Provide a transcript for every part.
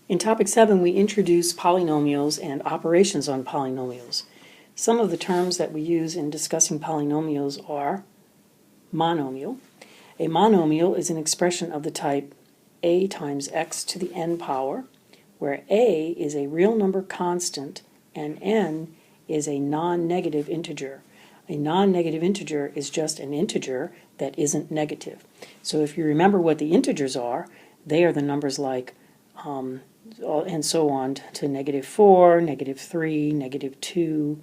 In Topic 7, we introduce polynomials and operations on polynomials. Some of the terms that we use in discussing polynomials are monomial. A monomial is an expression of the type a times x to the n power, where a is a real number constant and n is a non-negative integer. A non-negative integer is just an integer that isn't negative. So if you remember what the integers are, they are the numbers like and so on to -4, -3, -2,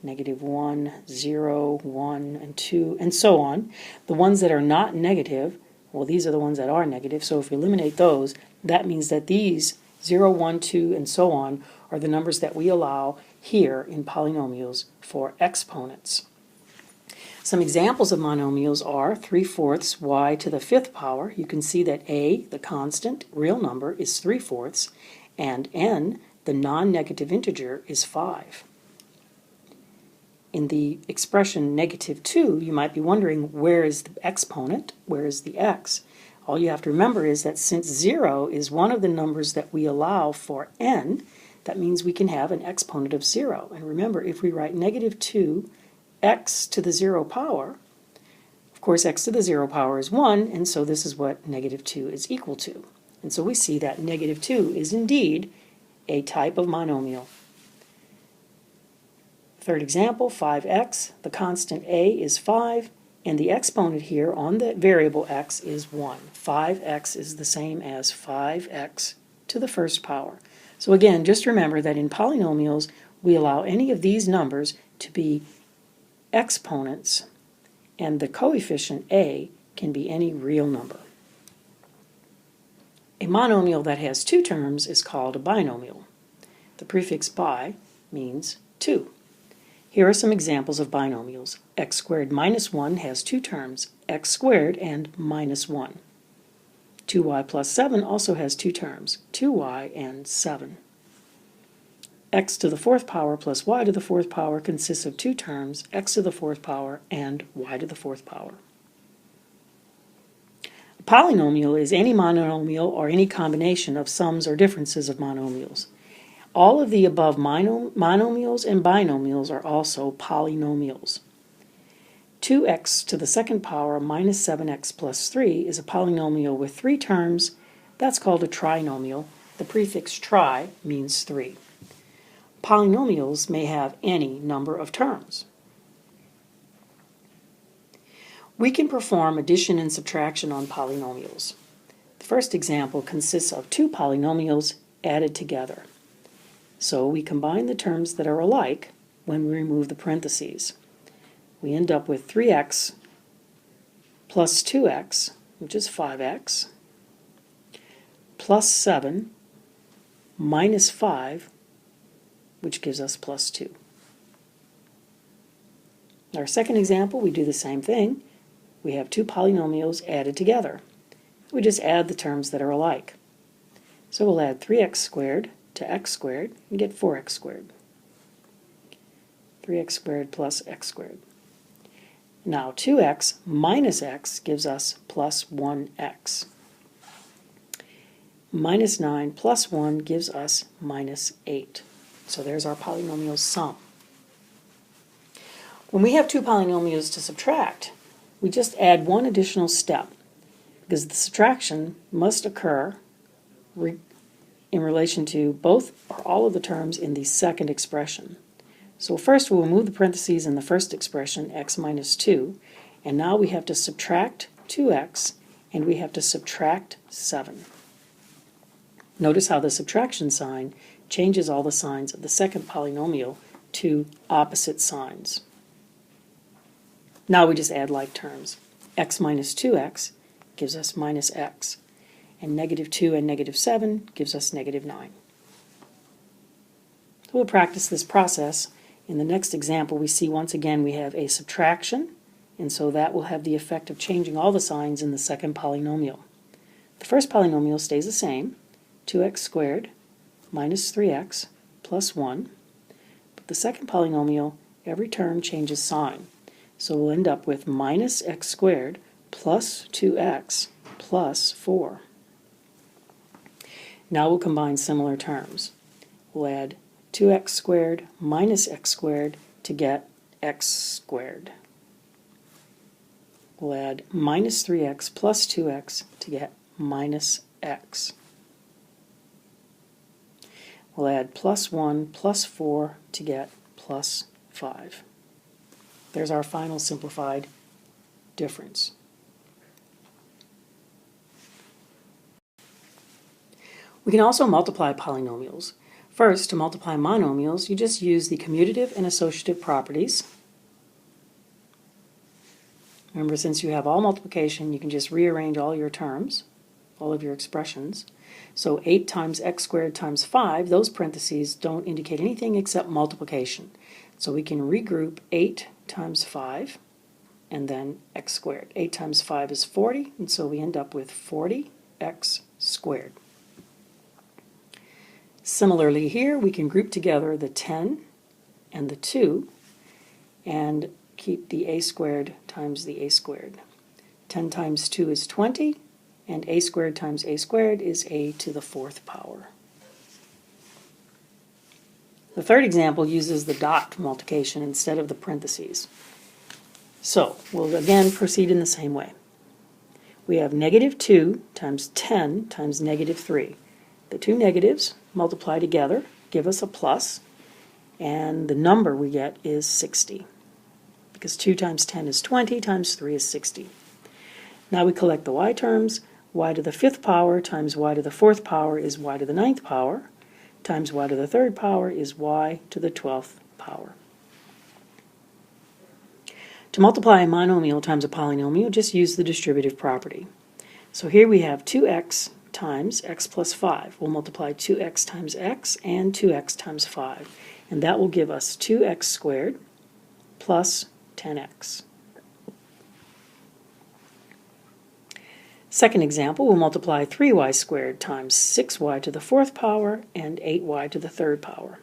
-1, 0, 1, and 2, and so on. The ones that are not negative, well, these are the ones that are negative, so if we eliminate those, that means that these 0, 1, 2, and so on are the numbers that we allow here in polynomials for exponents. Some examples of monomials are 3/4 y to the 5th power. You can see that a, the constant, real number, is 3/4, and n, the non-negative integer, is 5. In the expression -2, you might be wondering, where is the exponent? Where is the x? All you have to remember is that since 0 is one of the numbers that we allow for n, that means we can have an exponent of 0. And remember, if we write -2 x to the 0 power, of course x to the 0 power is 1, and so this is what -2 is equal to. And so we see that -2 is indeed a type of monomial. Third example, 5x, the constant a is 5, and the exponent here on the variable x is 1. 5x is the same as 5x to the 1st power. So again, just remember that in polynomials, we allow any of these numbers to be exponents, and the coefficient a can be any real number. A monomial that has two terms is called a binomial. The prefix bi means 2. Here are some examples of binomials. X squared minus 1 has two terms, x squared and minus 1. 2y plus 7 also has two terms, 2y and 7. X to the 4th power plus y to the 4th power consists of two terms, x to the 4th power and y to the 4th power. A polynomial is any monomial or any combination of sums or differences of monomials. All of the above monomials and binomials are also polynomials. 2x to the 2nd power minus 7x plus 3 is a polynomial with three terms. That's called a trinomial. The prefix tri means 3. Polynomials may have any number of terms. We can perform addition and subtraction on polynomials. The first example consists of two polynomials added together. So we combine the terms that are alike when we remove the parentheses. We end up with 3x plus 2x, which is 5x, plus 7 minus 5, which gives us plus 2. Our second example, we do the same thing. We have two polynomials added together. We just add the terms that are alike. So we'll add 3x squared to x squared and get 4x squared. 3x squared plus x squared. Now 2x minus x gives us plus 1x. Minus 9 plus 1 gives us minus 8. So there's our polynomial sum. When we have two polynomials to subtract, we just add one additional step, because the subtraction must occur in relation to both or all of the terms in the second expression. So first we'll remove the parentheses in the first expression, x minus 2, and now we have to subtract 2x and we have to subtract 7. Notice how the subtraction sign changes all the signs of the second polynomial to opposite signs. Now we just add like terms. X minus 2x gives us minus x, and -2 and -7 gives us -9. So we'll practice this process. In the next example, we see once again we have a subtraction, and so that will have the effect of changing all the signs in the second polynomial. The first polynomial stays the same, 2x squared minus 3x plus 1. But the second polynomial, every term changes sign. So we'll end up with minus x squared plus 2x plus 4. Now we'll combine similar terms. We'll add 2x squared minus x squared to get x squared. We'll add minus 3x plus 2x to get minus x. We'll add plus 1 plus 4 to get plus 5. There's our final simplified difference. We can also multiply polynomials. First, to multiply monomials, you just use the commutative and associative properties. Remember, since you have all multiplication, you can just rearrange all your terms, all of your expressions. So 8 times x squared times 5, those parentheses don't indicate anything except multiplication. So we can regroup 8 times 5 and then x squared. 8 times 5 is 40, and so we end up with 40x squared. Similarly here, we can group together the 10 and the 2 and keep the a squared times the a squared. 10 times 2 is 20, and a squared times a squared is a to the 4th power. The third example uses the dot multiplication instead of the parentheses. So we'll again proceed in the same way. We have negative 2 times 10 times negative 3. The two negatives multiply together, give us a plus, and the number we get is 60. Because 2 times 10 is 20, times 3 is 60. Now we collect the y terms. Y to the 5th power times y to the 4th power is y to the 9th power, times y to the 3rd power is y to the 12th power. To multiply a monomial times a polynomial, just use the distributive property. So here we have 2x times x plus 5. We'll multiply 2x times x and 2x times 5. And that will give us 2x squared plus 10x. Second example, we'll multiply 3y squared times 6y to the 4th power and 8y to the 3rd power.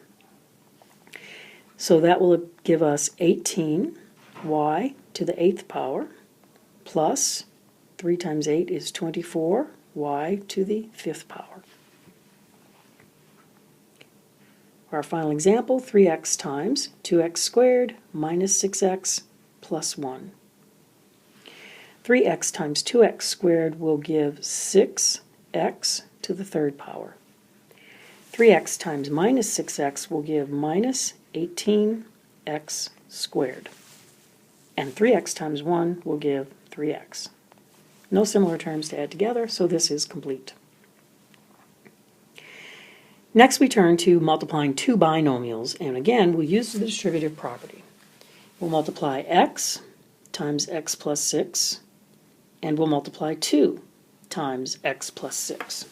So that will give us 18y to the 8th power plus 3 times 8 is 24, y to the 5th power. Our final example, 3x times 2x squared minus 6x plus 1. 3x times 2x squared will give 6x to the 3rd power. 3x times minus 6x will give minus 18x squared. And 3x times 1 will give 3x. No similar terms to add together, so this is complete. Next we turn to multiplying two binomials, and again we'll use the distributive property. We'll multiply x times x plus 6, and we'll multiply 2 times x plus 6.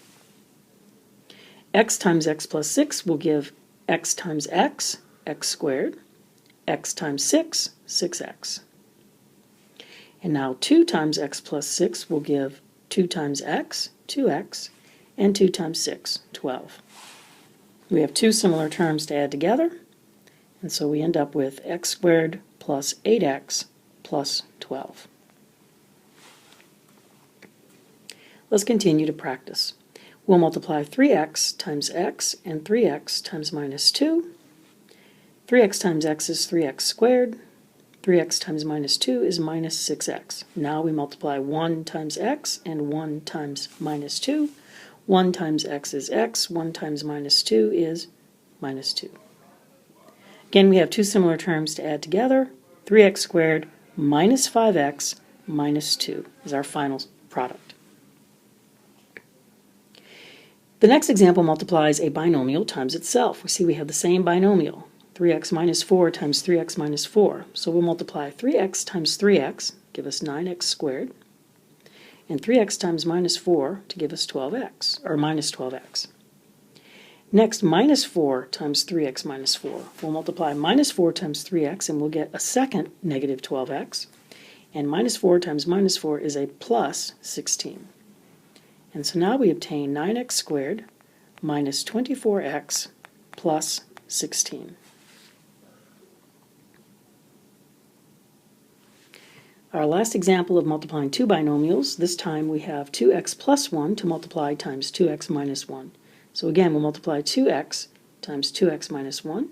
X times x plus 6 will give x times x, x squared, x times 6, 6x. And now 2 times x plus 6 will give 2 times x, 2x, and 2 times 6, 12. We have two similar terms to add together, and so we end up with x squared plus 8x plus 12. Let's continue to practice. We'll multiply 3x times x and 3x times minus 2. 3x times x is 3x squared. 3x times minus 2 is minus 6x. Now we multiply 1 times x and 1 times minus 2. 1 times x is x, 1 times minus 2 is minus 2. Again, we have two similar terms to add together. 3x squared minus 5x minus 2 is our final product. The next example multiplies a binomial times itself. We see we have the same binomial, 3x minus 4 times 3x minus 4. So we'll multiply 3x times 3x, give us 9x squared, and 3x times minus 4 to give us 12x, or minus 12x. Next, minus 4 times 3x minus 4. We'll multiply minus 4 times 3x, and we'll get a second negative 12x. And minus 4 times minus 4 is a plus 16. And so now we obtain 9x squared minus 24x plus 16. Our last example of multiplying two binomials, this time we have 2x plus 1 to multiply times 2x minus 1. So again, we'll multiply 2x times 2x minus 1.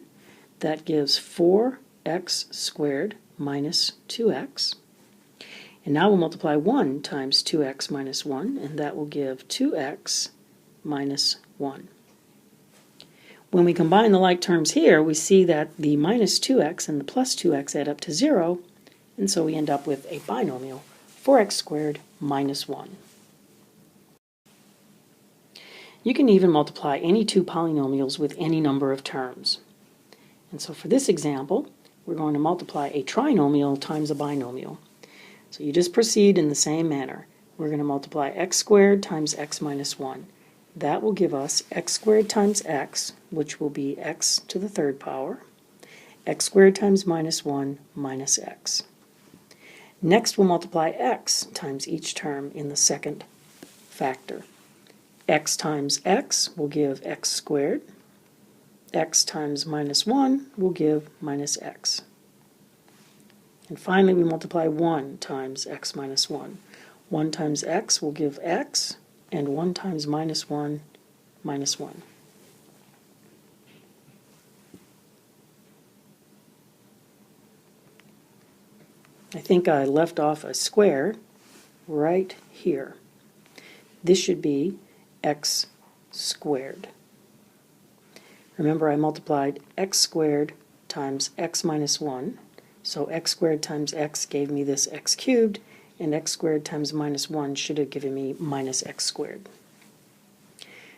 That gives 4x squared minus 2x. And now we'll multiply 1 times 2x minus 1, and that will give 2x minus 1. When we combine the like terms here, we see that the minus 2x and the plus 2x add up to 0, and so we end up with a binomial, 4x squared minus 1. You can even multiply any two polynomials with any number of terms. And so for this example, we're going to multiply a trinomial times a binomial. So you just proceed in the same manner. We're going to multiply x squared times x minus 1. That will give us x squared times x, which will be x to the third power, x squared times minus 1 minus x. Next, we'll multiply x times each term in the second factor. X times x will give x squared. X times minus 1 will give minus x. And finally, we multiply 1 times x minus 1. 1 times x will give x, and 1 times minus 1, minus 1. I think I left off a square right here. This should be x squared. Remember, I multiplied x squared times x minus 1, so x squared times x gave me this x cubed, and x squared times minus 1 should have given me minus x squared.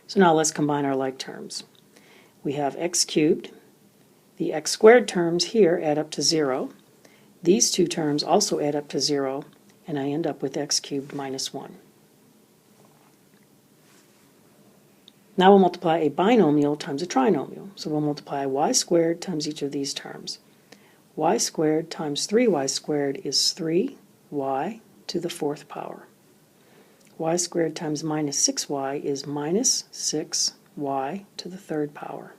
So now let's combine our like terms. We have x cubed. The x squared terms here add up to 0. These two terms also add up to 0, and I end up with x cubed minus 1. Now we'll multiply a binomial times a trinomial. So we'll multiply y squared times each of these terms. Y squared times 3y squared is 3y to the fourth power. Y squared times minus 6y is minus 6y to the third power.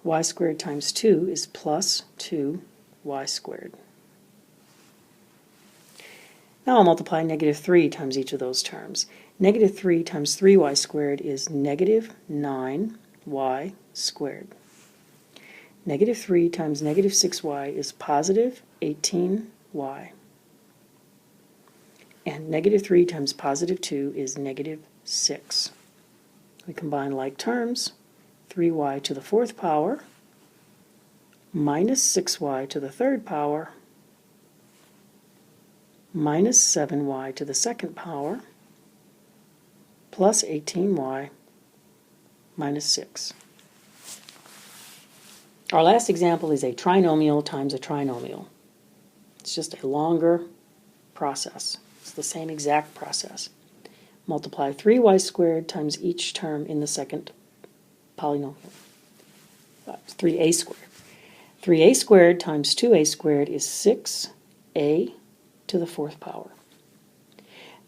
Y squared times 2 is plus 2y squared. Now I'll multiply negative 3 times each of those terms. Negative 3 times 3y squared is negative 9y squared. Negative 3 times negative 6y is positive 18y. And negative 3 times positive 2 is negative 6. We combine like terms. 3y to the fourth power minus 6y to the third power minus 7y to the second power plus 18y minus 6. Our last example is a trinomial times a trinomial. It's just a longer process. It's the same exact process. Multiply 3y squared times each term in the second polynomial. 3a squared. 3a squared times 2a squared is 6a to the fourth power.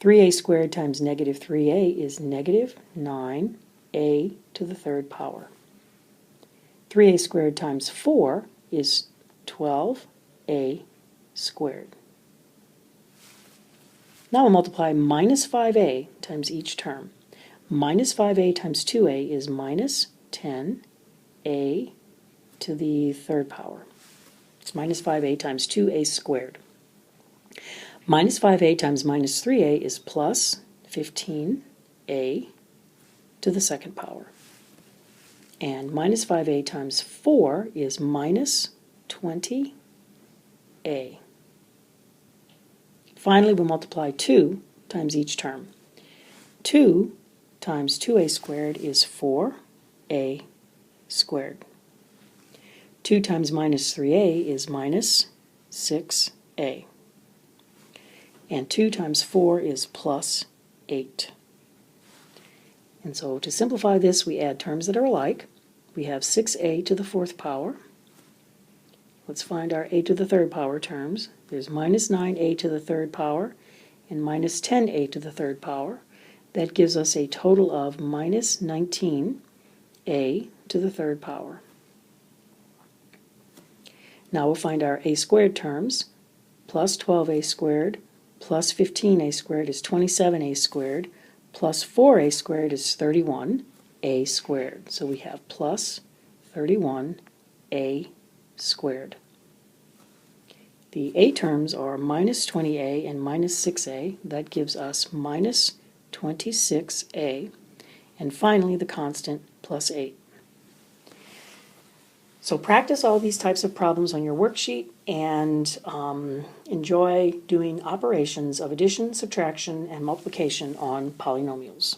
3a squared times negative 3a is negative 9a to the third power. 3a squared times 4 is 12a squared. Now we'll multiply minus 5a times each term. Minus 5a times 2a is minus 10a to the third power. It's minus 5a times 2a squared. Minus 5a times minus 3a is plus 15a to the second power. And minus 5a times 4 is minus 20a. Finally, we'll multiply 2 times each term. 2 times 2a squared is 4a squared. 2 times minus 3a is minus 6a. And 2 times 4 is plus 8. And so to simplify this, we add terms that are alike. We have 6a to the fourth power. Let's find our a to the third power terms. There's minus 9a to the third power and minus 10a to the third power. That gives us a total of minus 19a to the third power. Now we'll find our a squared terms. Plus 12a squared plus 15a squared is 27a squared, plus 4a squared is 31. a squared. So we have plus 31a squared. The a terms are minus 20a and minus 6a. That gives us minus 26a. And finally, the constant plus 8. So practice all these types of problems on your worksheet and enjoy doing operations of addition, subtraction, and multiplication on polynomials.